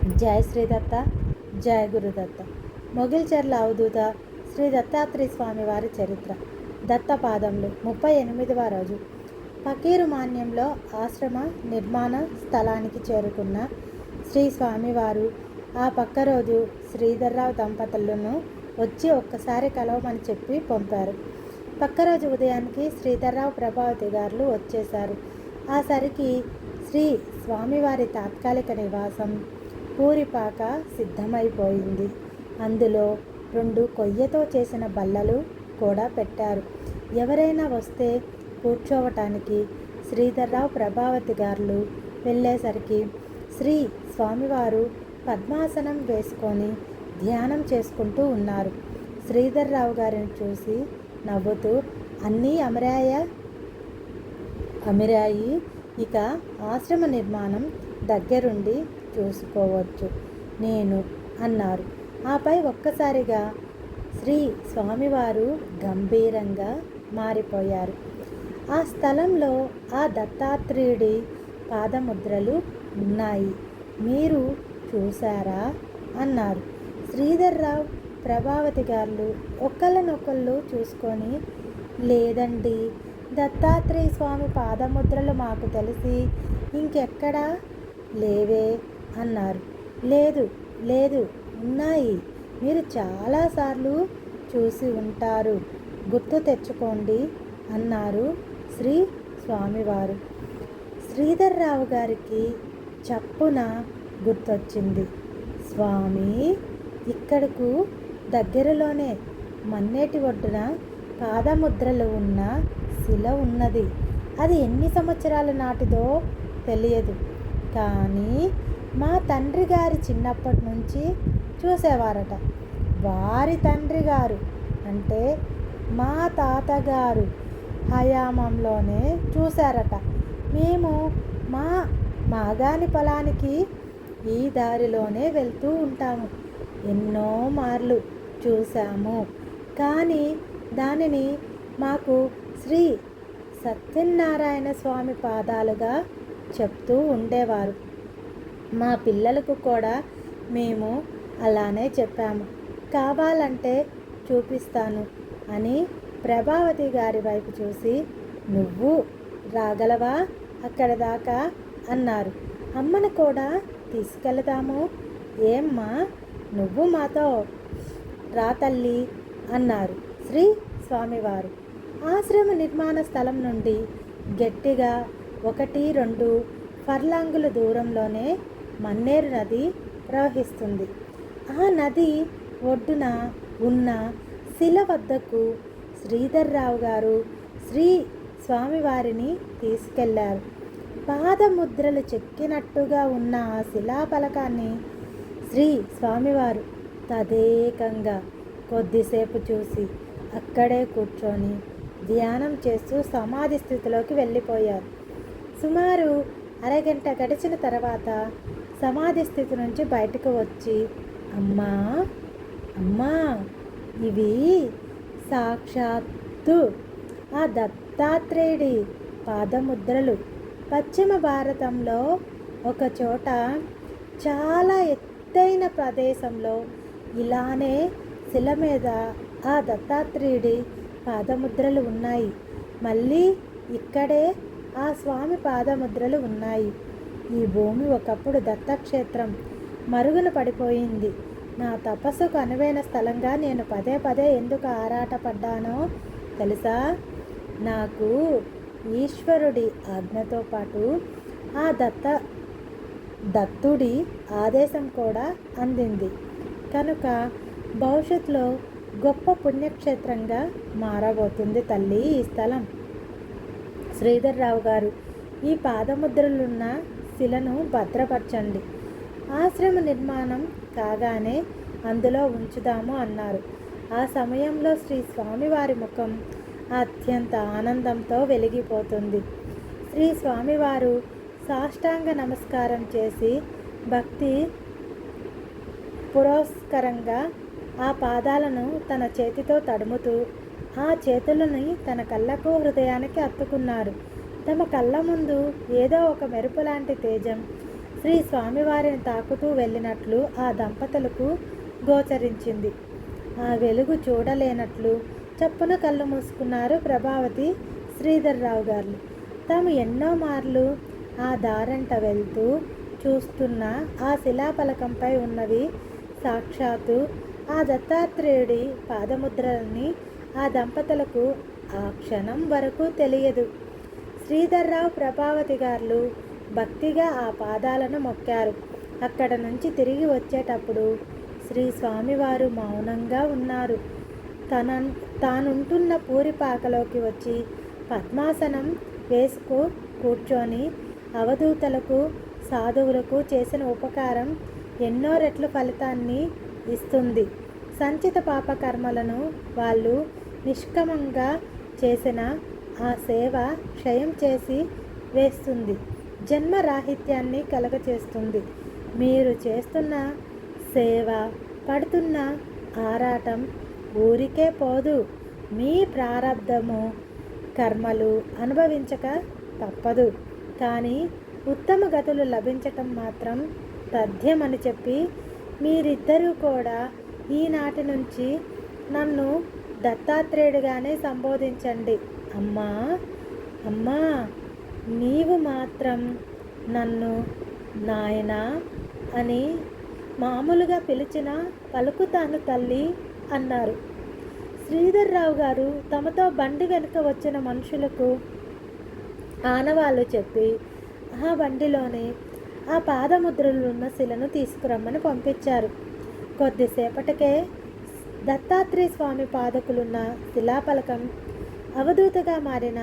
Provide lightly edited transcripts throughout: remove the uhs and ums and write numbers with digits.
జయ శ్రీదత్త, జయ గురుదత్త. మొగిల్చెర్ల అవధూత శ్రీ దత్తాత్రేయ స్వామి వారి చరిత్ర. దత్తపాదములు 38వ రోజు. ఫకీరు మాన్యంలో ఆశ్రమ నిర్మాణ స్థలానికి చేరుకున్న శ్రీ స్వామివారు ఆ పక్క రోజు శ్రీధర్రావు దంపతులను వచ్చి ఒక్కసారి కలవమని చెప్పి పంపారు. పక్క రోజు ఉదయానికి శ్రీధర్రావు ప్రభావతి గారు వచ్చేశారు. ఆ సరికి శ్రీ స్వామివారి తాత్కాలిక నివాసం పూరిపాక సిద్ధమైపోయింది. అందులో 2 కొయ్యతో చేసిన బల్లలు కూడా పెట్టారు. ఎవరైనా వస్తే కూర్చోవటానికి శ్రీధర్రావు ప్రభావతి గారు వెళ్ళేసరికి శ్రీ స్వామివారు పద్మాసనం వేసుకొని ధ్యానం చేసుకుంటూ ఉన్నారు. శ్రీధర్రావు గారిని చూసి నవ్వుతూ, అన్నీ అమిరాయి, ఇక ఆశ్రమ నిర్మాణం దగ్గరుండి చూసుకోవచ్చు నేను అన్నారు. ఆపై ఒక్కసారిగా శ్రీ స్వామివారు గంభీరంగా మారిపోయారు. ఆ స్థలంలో ఆ దత్తాత్రేయుడి పాదముద్రలు ఉన్నాయి, మీరు చూశారా అన్నారు. శ్రీధర్రావు ప్రభావతి గారు ఒకళ్ళనొకళ్ళు చూసుకొని, లేదండి, దత్తాత్రేయ స్వామి పాదముద్రలు మాకు తెలిసి ఇంకెక్కడా లేవే అన్నారు. లేదు ఉన్నాయి, మీరు చాలాసార్లు చూసి ఉంటారు, గుర్తు తెచ్చుకోండి అన్నారు శ్రీ స్వామివారు. శ్రీధర్రావు గారికి చప్పున గుర్తొచ్చింది. స్వామి, ఇక్కడకు దగ్గరలోనే మన్నేటి ఒడ్డున పాదముద్రలు ఉన్న శిల ఉన్నది. అది ఎన్ని సంవత్సరాల నాటిదో తెలియదు, కానీ మా తండ్రి గారి చిన్నప్పటి నుంచి చూసేవారట. వారి తండ్రి గారు అంటే మా తాతగారు హయామంలోనే చూశారట. మేము మా మాగాని పొలానికి ఈ దారిలోనే వెళ్తూ ఉంటాము. ఎన్నో మార్లు చూశాము, కానీ దానిని మాకు శ్రీ సత్యనారాయణ స్వామి పాదాలుగా చెప్తూ ఉండేవారు. మా పిల్లలకు కూడా మేము అలానే చెప్పాము. కావాలంటే చూపిస్తాను అని ప్రభావతి గారి వైపు చూసి, నువ్వు రాగలవా అక్కడ దాకా అన్నారు. అమ్మను కూడా తీసుకెళతాము. ఏమ్మా, నువ్వు మాతో రా తల్లి అన్నారు శ్రీ స్వామివారు. ఆశ్రమ నిర్మాణ స్థలం నుండి గట్టిగా 1-2 ఫర్లాంగుల దూరంలోనే మన్నేరు నది ప్రవహిస్తుంది. ఆ నది ఒడ్డున ఉన్న శిల వద్దకు శ్రీధర్రావు గారు శ్రీ స్వామివారిని తీసుకెళ్లారు. పాదముద్రలు చెక్కినట్టుగా ఉన్న ఆ శిలాఫలకాన్ని శ్రీ స్వామివారు తదేకంగా కొద్దిసేపు చూసి అక్కడే కూర్చొని ధ్యానం చేస్తూ సమాధి స్థితిలోకి వెళ్ళిపోయారు. సుమారు అరగంట గడిచిన తర్వాత సమాధి స్థితి నుంచి బయటకు వచ్చి, అమ్మా, ఇవి సాక్షాత్తు ఆ దత్తాత్రేయుడి పాదముద్రలు. పశ్చిమ భారతంలో ఒక చోట చాలా ఎత్తైన ప్రదేశంలో ఇలానే శిల మీద ఆ దత్తాత్రేయుడి పాదముద్రలు ఉన్నాయి. మళ్ళీ ఇక్కడే ఆ స్వామి పాదముద్రలు ఉన్నాయి. ఈ భూమి ఒకప్పుడు దత్తక్షేత్రం మరుగున పడిపోయింది. నా తపస్సుకు అనువైన స్థలంగా నేను పదే ఎందుకు ఆరాటపడ్డానో తెలుసా? నాకు ఈశ్వరుడి ఆజ్ఞతో పాటు ఆ దత్తుడి ఆదేశం కూడా అందింది కనుక భవిష్యత్తులో గొప్ప పుణ్యక్షేత్రంగా మారబోతుంది తల్లి ఈ స్థలం. శ్రీధర్రావు గారు, ఈ పాదముద్రలున్న శిలను భద్రపరచండి. ఆశ్రమ నిర్మాణం కాగానే అందులో ఉంచుదాము అన్నారు. ఆ సమయంలో శ్రీ స్వామివారి ముఖం అత్యంత ఆనందంతో వెలిగిపోతుంది. శ్రీ స్వామివారు సాష్టాంగ నమస్కారం చేసి భక్తి పురస్కరంగా ఆ పాదాలను తన చేతితో తడుముతూ ఆ చేతులని తన కళ్ళకు హృదయానికి అత్తుకున్నారు. తమ కళ్ళ ముందు ఏదో ఒక మెరుపు లాంటి తేజం శ్రీ స్వామివారిని తాకుతూ వెళ్ళినట్లు ఆ దంపతులకు గోచరించింది. ఆ వెలుగు చూడలేనట్లు చప్పున కళ్ళు మూసుకున్నారు ప్రభావతి, శ్రీధర్రావు గారు. తాము ఎన్నో మార్లు ఆ దారంట వెళ్తూ చూస్తున్న ఆ శిలాఫలకంపై ఉన్నవి సాక్షాత్తు ఆ దత్తాత్రేయుడి పాదముద్రలని ఆ దంపతులకు ఆ క్షణం వరకు తెలియదు. శ్రీధర్రావు, ప్రభావతి గారు భక్తిగా ఆ పాదాలను మొక్కారు. అక్కడ నుంచి తిరిగి వచ్చేటప్పుడు శ్రీ స్వామివారు మౌనంగా ఉన్నారు. తానుంటున్న పూరిపాకలోకి వచ్చి పద్మాసనం వేసుకు కూర్చొని అవధూతలకు, సాధువులకు చేసిన ఉపకారం ఎన్నో రెట్ల ఫలితాన్ని ఇస్తుంది. సంచిత పాపకర్మలను వాళ్ళు నిష్కమంగా చేసిన ఆ సేవ క్షయం చేసి వేస్తుంది, జన్మరాహిత్యాన్ని కలగచేస్తుంది. మీరు చేస్తున్న సేవ, పడుతున్న ఆరాటం ఊరికే పోదు. మీ ప్రారబ్ధము కర్మలు అనుభవించక తప్పదు. కానీ ఉత్తమ గతులు లభించటం మాత్రం తథ్యమని చెప్పి మీరిద్దరూ కూడా ఈనాటి నుంచి నన్ను దత్తాత్రేయుడిగానే సంబోధించండి. అమ్మా అమ్మా, నీవు మాత్రం నన్ను నాయనా అని మామూలుగా పిలిచిన పలుకుతాను తల్లి అన్నారు. శ్రీధర్రావు గారు తమతో బండి వెనుక వచ్చిన మనుషులకు ఆనవాళ్ళు చెప్పి ఆ బండిలోనే ఆ పాదముద్రలున్న శిలను తీసుకురమ్మని పంపించారు. కొద్దిసేపటికే దత్తాత్రేయ స్వామి పాదకులున్న శిలాఫలకం అవధూతగా మారిన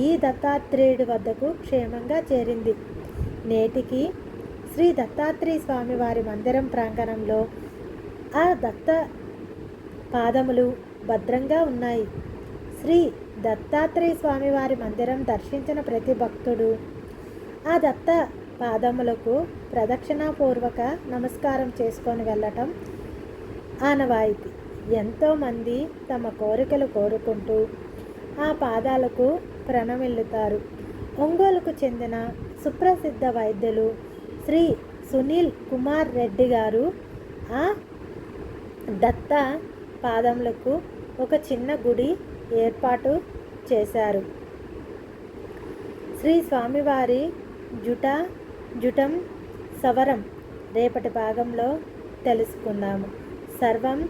ఈ దత్తాత్రేయుడి వద్దకు క్షేమంగా చేరింది. నేటికి శ్రీ దత్తాత్రేయ స్వామి వారి మందిరం ప్రాంగణంలో ఆ దత్త పాదములు భద్రంగా ఉన్నాయి. శ్రీ దత్తాత్రేయ స్వామి వారి మందిరం దర్శించిన ప్రతి భక్తుడు ఆ దత్త పాదములకు ప్రదక్షిణాపూర్వక నమస్కారం చేసుకొని వెళ్ళటం ఆనవాయితీ. ఎంతోమంది తమ కోరికలు కోరుకుంటూ ఆ పాదాలకు ప్రణమిల్లుతారు. ఒంగోలుకు చెందిన సుప్రసిద్ధ వైద్యులు శ్రీ సునీల్ కుమార్ రెడ్డి గారు ఆ దత్త పాదములకు ఒక చిన్న గుడి ఏర్పాటు చేశారు. శ్రీ స్వామివారి జుటం సవరం రేపటి భాగంలో తెలుసుకుందాము. సర్వం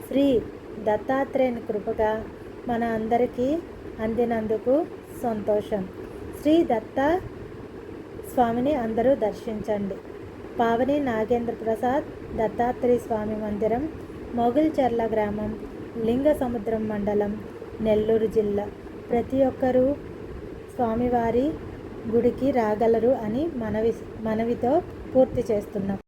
శ్రీ దత్తాత్రేయుని కృపగా మన అందరికీ అందినందుకు సంతోషం. శ్రీ దత్త స్వామిని అందరూ దర్శించండి. పావని నాగేంద్ర ప్రసాద్, దత్తాత్రేయ స్వామి మందిరం, మొగిల్చెర్ల గ్రామం, లింగసముద్రం మండలం, నెల్లూరు జిల్లా. ప్రతి ఒక్కరూ స్వామివారి గుడికి రాగలరు అని మనవితో పూర్తి చేస్తున్నాం.